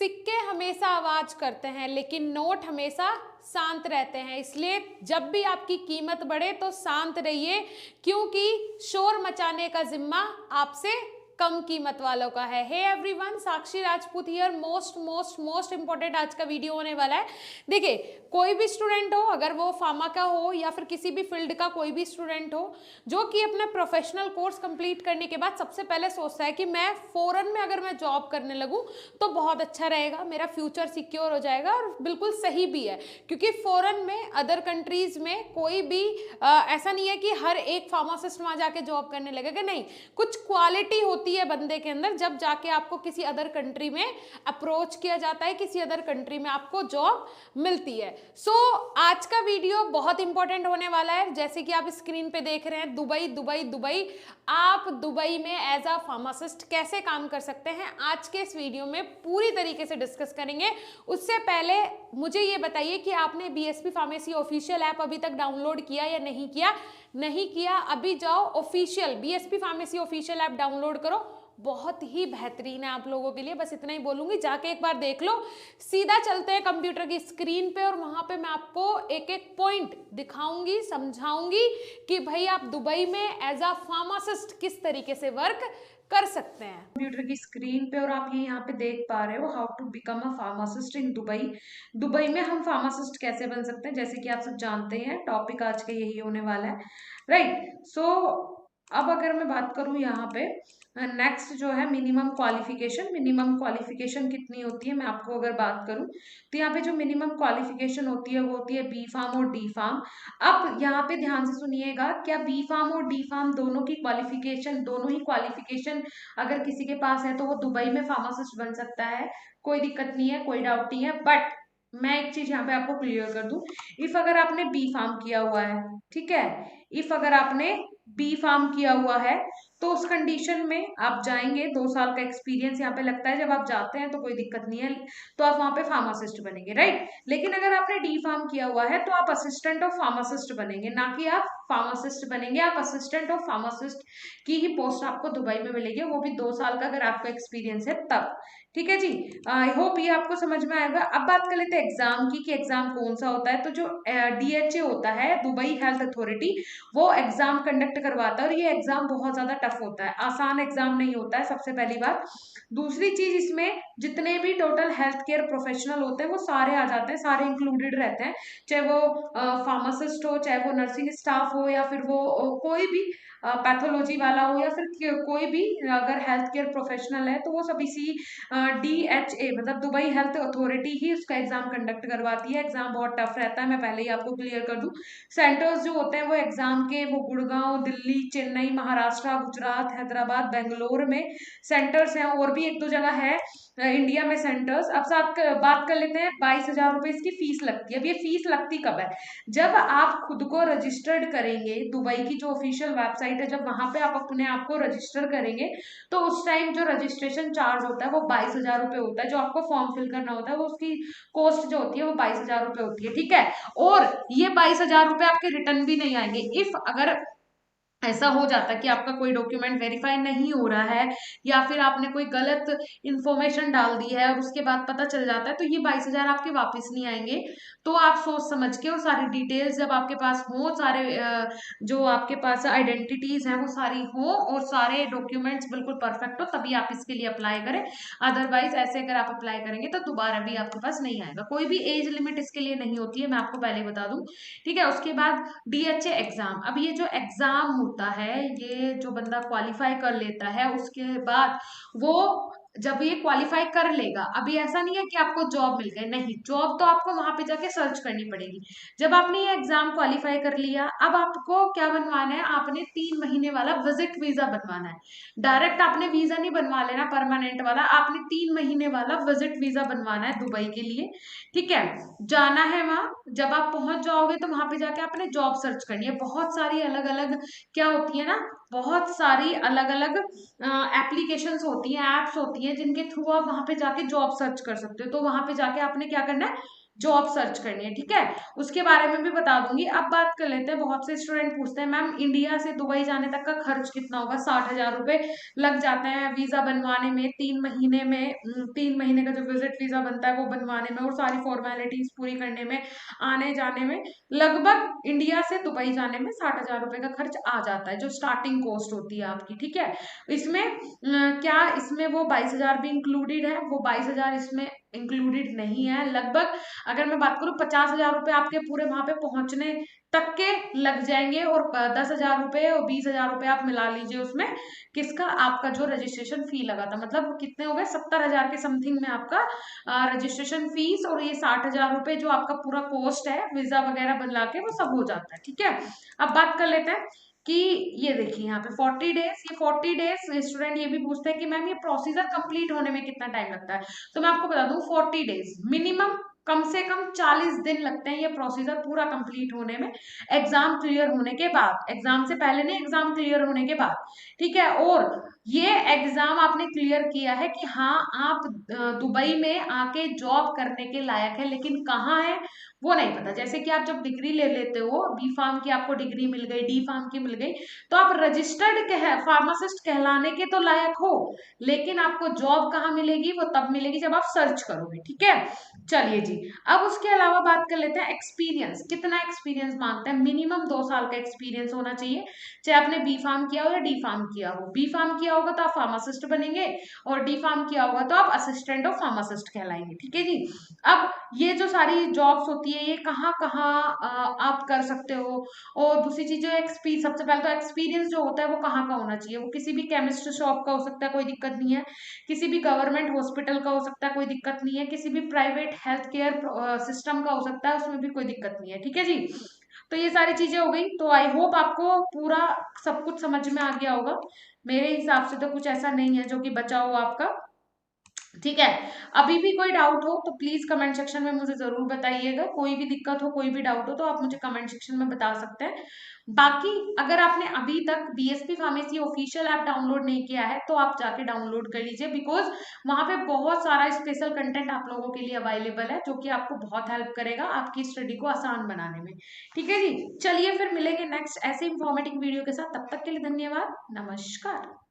सिक्के हमेशा आवाज करते हैं लेकिन नोट हमेशा शांत रहते हैं। इसलिए जब भी आपकी कीमत बढ़े तो शांत रहिए, क्योंकि शोर मचाने का जिम्मा आपसे कम कीमत वालों का है। Hey everyone, Sakshi Rajput here. Most most most important आज का वीडियो होने वाला है। देखिए, कोई भी स्टूडेंट हो, अगर वो फार्मा का हो या फिर किसी भी फील्ड का कोई भी स्टूडेंट हो, जो कि अपना प्रोफेशनल कोर्स कंप्लीट करने के बाद सबसे पहले सोचता है कि मैं फॉरेन में अगर मैं जॉब करने लगूं तो बहुत अच्छा रहेगा, मेरा फ्यूचर सिक्योर हो जाएगा। और बिल्कुल सही भी है, क्योंकि फॉरेन में, अदर कंट्रीज में कोई भी ऐसा नहीं है कि हर एक फार्मासिस्ट वहां जाके जॉब करने लगेगा। नहीं, कुछ क्वालिटी होती है बंदे के अंदर, जब जाके आपको किसी अदर कंट्री में अप्रोच किया जाता है, किसी अदर कंट्री में आपको जॉब मिलती है। सो आज का वीडियो बहुत इंपॉर्टेंट होने वाला है। जैसे कि आप स्क्रीन पे देख रहे हैं, दुबई दुबई दुबई। आप दुबई में एज अ फार्मासिस्ट कैसे काम कर सकते हैं, आज के इस वीडियो में पूरी तरीके से डिस्कस करेंगे। उससे पहले मुझे ये बताइए कि आपने बीएसपी फार्मेसी ऑफिशियल ऐप अभी तक डाउनलोड किया या नहीं किया? नहीं किया? अभी जाओ official BSP pharmacy official app download करो, बहुत ही बेहतरीन है आप लोगों के लिए। बस इतना ही बोलूंगी, जाके एक बार देख लो। सीधा चलते हैं कंप्यूटर की स्क्रीन पे और वहां पे मैं आपको एक एक पॉइंट दिखाऊंगी, समझाऊंगी कि भाई आप दुबई में एज अ फार्मासिस्ट किस तरीके से वर्क कर सकते हैं कंप्यूटर की स्क्रीन पे। और आप ये यहाँ पे देख पा रहे हो, how to become a pharmacist in Dubai. Dubai में हम फार्मासिस्ट कैसे बन सकते हैं, जैसे कि आप सब जानते हैं टॉपिक आज का यही होने वाला है, राइट। सो अब अगर मैं बात करूं यहाँ पे, नेक्स्ट जो है मिनिमम क्वालिफिकेशन। मिनिमम क्वालिफिकेशन कितनी होती है मैं आपको अगर बात करूं तो यहाँ पे जो मिनिमम क्वालिफिकेशन होती है वो होती है बी फार्म और डी फार्म। अब यहाँ पे ध्यान से सुनिएगा, क्या बी फार्म और डी फार्म दोनों की क्वालिफिकेशन, दोनों ही क्वालिफिकेशन अगर किसी के पास है तो वो दुबई में फार्मासिस्ट बन सकता है? कोई दिक्कत नहीं है, कोई डाउट नहीं है। बट मैं एक चीज यहाँ पे आपको क्लियर कर दूं, इफ अगर आपने बी फार्म किया हुआ है, ठीक है, इफ अगर आपने बी फार्म किया हुआ है तो उस कंडीशन में आप जाएंगे, 2 साल का एक्सपीरियंस यहाँ पे लगता है, जब आप जाते हैं तो कोई दिक्कत नहीं है, तो आप वहां पे फार्मासिस्ट बनेंगे, राइट। लेकिन अगर आपने डी फार्म किया हुआ है तो आप असिस्टेंट ऑफ फार्मासिस्ट बनेंगे, ना कि आप फार्मासिस्ट बनेंगे। आप असिस्टेंट ऑफ फार्मासिस्ट की ही पोस्ट आपको दुबई में मिलेगी, वो भी 2 साल का अगर आपका एक्सपीरियंस है तब। ठीक है जी, आई होप ये आपको समझ में आएगा। अब बात कर लेते हैं एग्जाम की, कि एग्जाम कौन सा होता है। तो जो डीएचए होता है, दुबई हेल्थ अथॉरिटी, वो एग्जाम कंडक्ट करवाता है और ये एग्जाम बहुत ज्यादा टफ होता है, आसान एग्जाम नहीं होता है, सबसे पहली बात। दूसरी चीज, इसमें जितने भी टोटल हेल्थ केयर प्रोफेशनल होते हैं वो सारे आ जाते हैं, सारे इंक्लूडेड रहते हैं, चाहे वो फार्मासिस्ट हो, चाहे वो नर्सिंग स्टाफ हो, या फिर वो कोई भी पैथोलॉजी वाला हो, या फिर कोई भी अगर हेल्थ केयर प्रोफेशनल है तो वो सब इसी डीएचए मतलब दुबई हेल्थ अथॉरिटी ही उसका एग्जाम कंडक्ट करवाती है। एग्जाम बहुत टफ रहता है, मैं पहले ही आपको क्लियर कर दूं। सेंटर्स जो होते हैं वो एग्जाम के, वो गुड़गांव, दिल्ली, चेन्नई, महाराष्ट्र, गुजरात, हैदराबाद, बेंगलोर में सेंटर्स हैं, और भी एक दो जगह है इंडिया में सेंटर्स। अब साथ बात कर लेते हैं, 22,000 रुपए इसकी फीस लगती है। अब ये फीस लगती कब है? जब आप खुद को रजिस्टर्ड करेंगे, दुबई की जो ऑफिशियल वेबसाइट है, जब वहां पे आप अपने आप को रजिस्टर करेंगे तो उस टाइम जो रजिस्ट्रेशन चार्ज होता है वो 22,000 रुपए होता है। जो आपको फॉर्म फिल करना होता है वो उसकी कॉस्ट जो होती है वो 22,000 रुपए होती है, ठीक है। और ये 22,000 रुपए आपके रिटर्न भी नहीं आएंगे। इफ अगर ऐसा हो जाता है कि आपका कोई डॉक्यूमेंट वेरीफाई नहीं हो रहा है, या फिर आपने कोई गलत इंफॉर्मेशन डाल दी है और उसके बाद पता चल जाता है, तो ये 22,000 आपके वापस नहीं आएंगे। तो आप सोच समझ के, और सारी डिटेल्स जब आपके पास हो, सारे जो आपके पास आइडेंटिटीज हैं वो सारी हो, और सारे डॉक्यूमेंट्स बिल्कुल परफेक्ट हो, तभी आप इसके लिए अप्लाई करें। अदरवाइज ऐसे अगर आप अप्लाई करेंगे तो दोबारा भी आपके पास नहीं आएगा। कोई भी एज लिमिट इसके लिए नहीं होती है, मैं आपको पहले बता दूं, ठीक है। उसके बाद डीएचए एग्जाम। अब ये जो एग्जाम होता है, ये जो बंदा क्वालिफाई कर लेता है उसके बाद वो, जब ये क्वालिफाई कर लेगा, अभी ऐसा नहीं है कि आपको जॉब मिल गई, नहीं, जॉब तो आपको वहां पे जाके सर्च करनी पड़ेगी। जब आपने ये एग्जाम क्वालिफाई कर लिया, अब आपको क्या बनवाना है, आपने 3 महीने वाला विजिट वीजा बनवाना है। डायरेक्ट आपने वीजा नहीं बनवा लेना परमानेंट वाला, आपने 3 महीने वाला विजिट वीजा बनवाना है दुबई के लिए, ठीक है। जाना है वहां, जब आप पहुंच जाओगे तो वहां पे जाके आपने जॉब सर्च करनी है। बहुत सारी अलग अलग क्या होती है ना, बहुत सारी अलग अलग एप्लीकेशंस होती हैं, एप्स होती हैं, जिनके थ्रू आप वहां पे जाके जॉब सर्च कर सकते हो। तो वहां पे जाके आपने क्या करना है, जॉब सर्च करनी है, ठीक है, उसके बारे में भी बता दूंगी। अब बात कर लेते हैं, बहुत से स्टूडेंट पूछते हैं मैम इंडिया से दुबई जाने तक का खर्च कितना होगा, 60,000 रुपए लग जाते हैं वीजा बनवाने में, 3 महीने में, 3 महीने का जो विजिट वीजा बनता है वो बनवाने में और सारी फॉर्मेलिटीज पूरी करने में, आने जाने में, लगभग इंडिया से दुबई जाने में 60,000 रुपए का खर्च आ जाता है, जो स्टार्टिंग कॉस्ट होती है आपकी, ठीक है। इसमें क्या इसमें वो 22,000 भी इंक्लूडेड है, वो 22,000 इसमें इंक्लूडेड नहीं है। लगभग अगर मैं बात करूं 50,000 रुपए आपके पूरे वहां पे पहुंचने तक के लग जाएंगे, और 10,000 रुपए और 20,000 रुपए आप मिला लीजिए उसमें, किसका, आपका जो रजिस्ट्रेशन फी लगा था, मतलब कितने हो गए, 70,000 के समथिंग में आपका रजिस्ट्रेशन फीस, और ये 60,000 रुपए जो आपका पूरा कॉस्ट है वीजा वगैरह बना के, वो सब हो जाता है, ठीक है। अब बात कर लेते हैं कि ये देखिए यहाँ पे 40 डेज, ये 40 डेज स्टूडेंट ये भी पूछते हैं कि मैम ये प्रोसीजर कंप्लीट होने में कितना टाइम लगता है, तो मैं आपको बता दूं 40 डेज मिनिमम, कम से कम 40 दिन लगते हैं ये प्रोसीजर पूरा कंप्लीट होने में, एग्जाम क्लियर होने के बाद, एग्जाम से पहले नहीं, एग्जाम क्लियर होने के बाद, ठीक है। और ये एग्जाम आपने क्लियर किया है कि हाँ आप दुबई में आके जॉब करने के लायक है, लेकिन कहाँ है वो नहीं पता। जैसे कि आप जब डिग्री ले लेते हो, बी फार्म की आपको डिग्री मिल गई, डी फार्म की मिल गई, तो आप रजिस्टर्ड फार्मासिस्ट कहलाने के तो लायक हो, लेकिन आपको जॉब कहाँ मिलेगी, वो तब मिलेगी जब आप सर्च करोगे, ठीक है। चलिए जी, अब उसके अलावा बात कर लेते हैं एक्सपीरियंस, कितना एक्सपीरियंस मांगते हैं, मिनिमम 2 साल का एक्सपीरियंस होना चाहिए, चाहे आपने बी फार्म किया हो या डी फार्म किया हो। बी फार्म किया होगा तो आप फार्मासिस्ट बनेंगे, और डी फार्म किया होगा तो आप असिस्टेंट ऑफ फार्मासिस्ट कहलाएंगे, ठीक है जी। अब ये जो सारी जॉब्स होती है ये कहाँ कहाँ आप कर सकते हो, और दूसरी चीज जो एक्सपीरियंस, सबसे पहले तो एक्सपीरियंस जो होता है वो कहाँ का होना चाहिए, वो किसी भी केमिस्ट शॉप का हो सकता है, कोई दिक्कत नहीं है, किसी भी गवर्नमेंट हॉस्पिटल का हो सकता है, कोई दिक्कत नहीं है, किसी भी प्राइवेट हेल्थ केयर सिस्टम का हो सकता है, उसमें भी कोई दिक्कत नहीं है, ठीक है जी। तो ये सारी चीजें हो गई, तो आई होप आपको पूरा सब कुछ समझ में आ गया होगा। मेरे हिसाब से तो कुछ ऐसा नहीं है जो कि बचा हो आपका, ठीक है। अभी भी कोई डाउट हो तो प्लीज कमेंट सेक्शन में मुझे जरूर बताइएगा, कोई भी दिक्कत हो, कोई भी डाउट हो तो आप मुझे कमेंट सेक्शन में बता सकते हैं। बाकी अगर आपने अभी तक BSP pharmacy official app download नहीं किया है तो आप जाके डाउनलोड कर लीजिए, बिकॉज वहां पे बहुत सारा स्पेशल कंटेंट आप लोगों के लिए अवेलेबल है, जो कि आपको बहुत हेल्प करेगा आपकी स्टडी को आसान बनाने में, ठीक है जी। चलिए फिर मिलेंगे नेक्स्ट ऐसे इंफॉर्मेटिव वीडियो के साथ, तब तक के लिए धन्यवाद, नमस्कार।